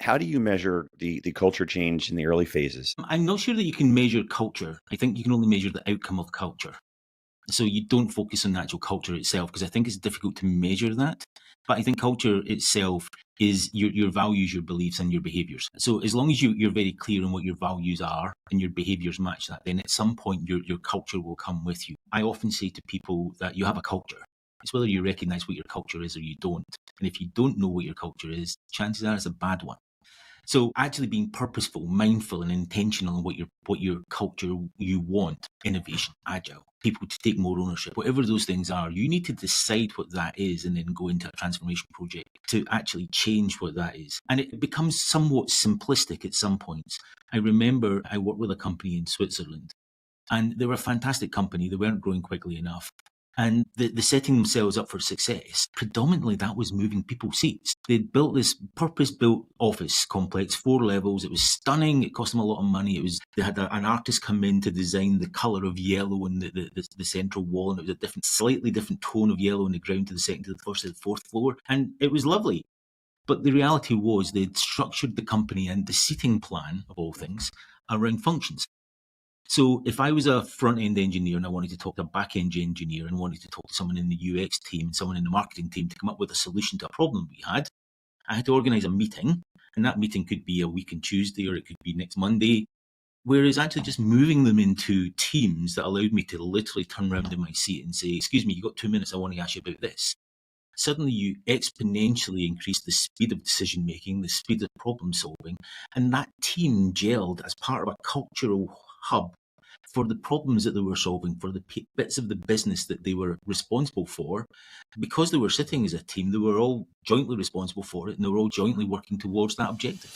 how do you measure the culture change in the early phases? I'm not sure that you can measure culture. I think you can only measure the outcome of culture. So you don't focus on the actual culture itself, because I think it's difficult to measure that. But I think culture itself is your values, your beliefs, and your behaviours. So as long as you're very clear on what your values are and your behaviours match that, then at some point your culture will come with you. I often say to people that you have a culture. It's whether you recognise what your culture is or you don't. And if you don't know what your culture is, chances are it's a bad one. So actually being purposeful, mindful, and intentional in what your culture you want, innovation, agile, people to take more ownership, whatever those things are, you need to decide what that is and then go into a transformation project to actually change what that is. And it becomes somewhat simplistic at some points. I remember I worked with a company in Switzerland, and they were a fantastic company. They weren't growing quickly enough. And the setting themselves up for success, predominantly that was moving people's seats. They'd built this purpose-built office complex, 4 levels. It was stunning. It cost them a lot of money. They had an artist come in to design the colour of yellow in the central wall, and it was a slightly different tone of yellow on the ground to the second, to the first, to the fourth floor. And it was lovely. But the reality was they'd structured the company and the seating plan, of all things, around functions. So if I was a front-end engineer and I wanted to talk to a back-end engineer and wanted to talk to someone in the UX team, someone in the marketing team to come up with a solution to a problem we had, I had to organise a meeting, and that meeting could be a week on Tuesday or it could be next Monday. Whereas actually just moving them into teams that allowed me to literally turn around in my seat and say, excuse me, you got 2 minutes, I want to ask you about this. Suddenly you exponentially increase the speed of decision making, the speed of problem solving, and that team gelled as part of a cultural hub for the problems that they were solving, for the bits of the business that they were responsible for. Because they were sitting as a team, they were all jointly responsible for it, and they were all jointly working towards that objective.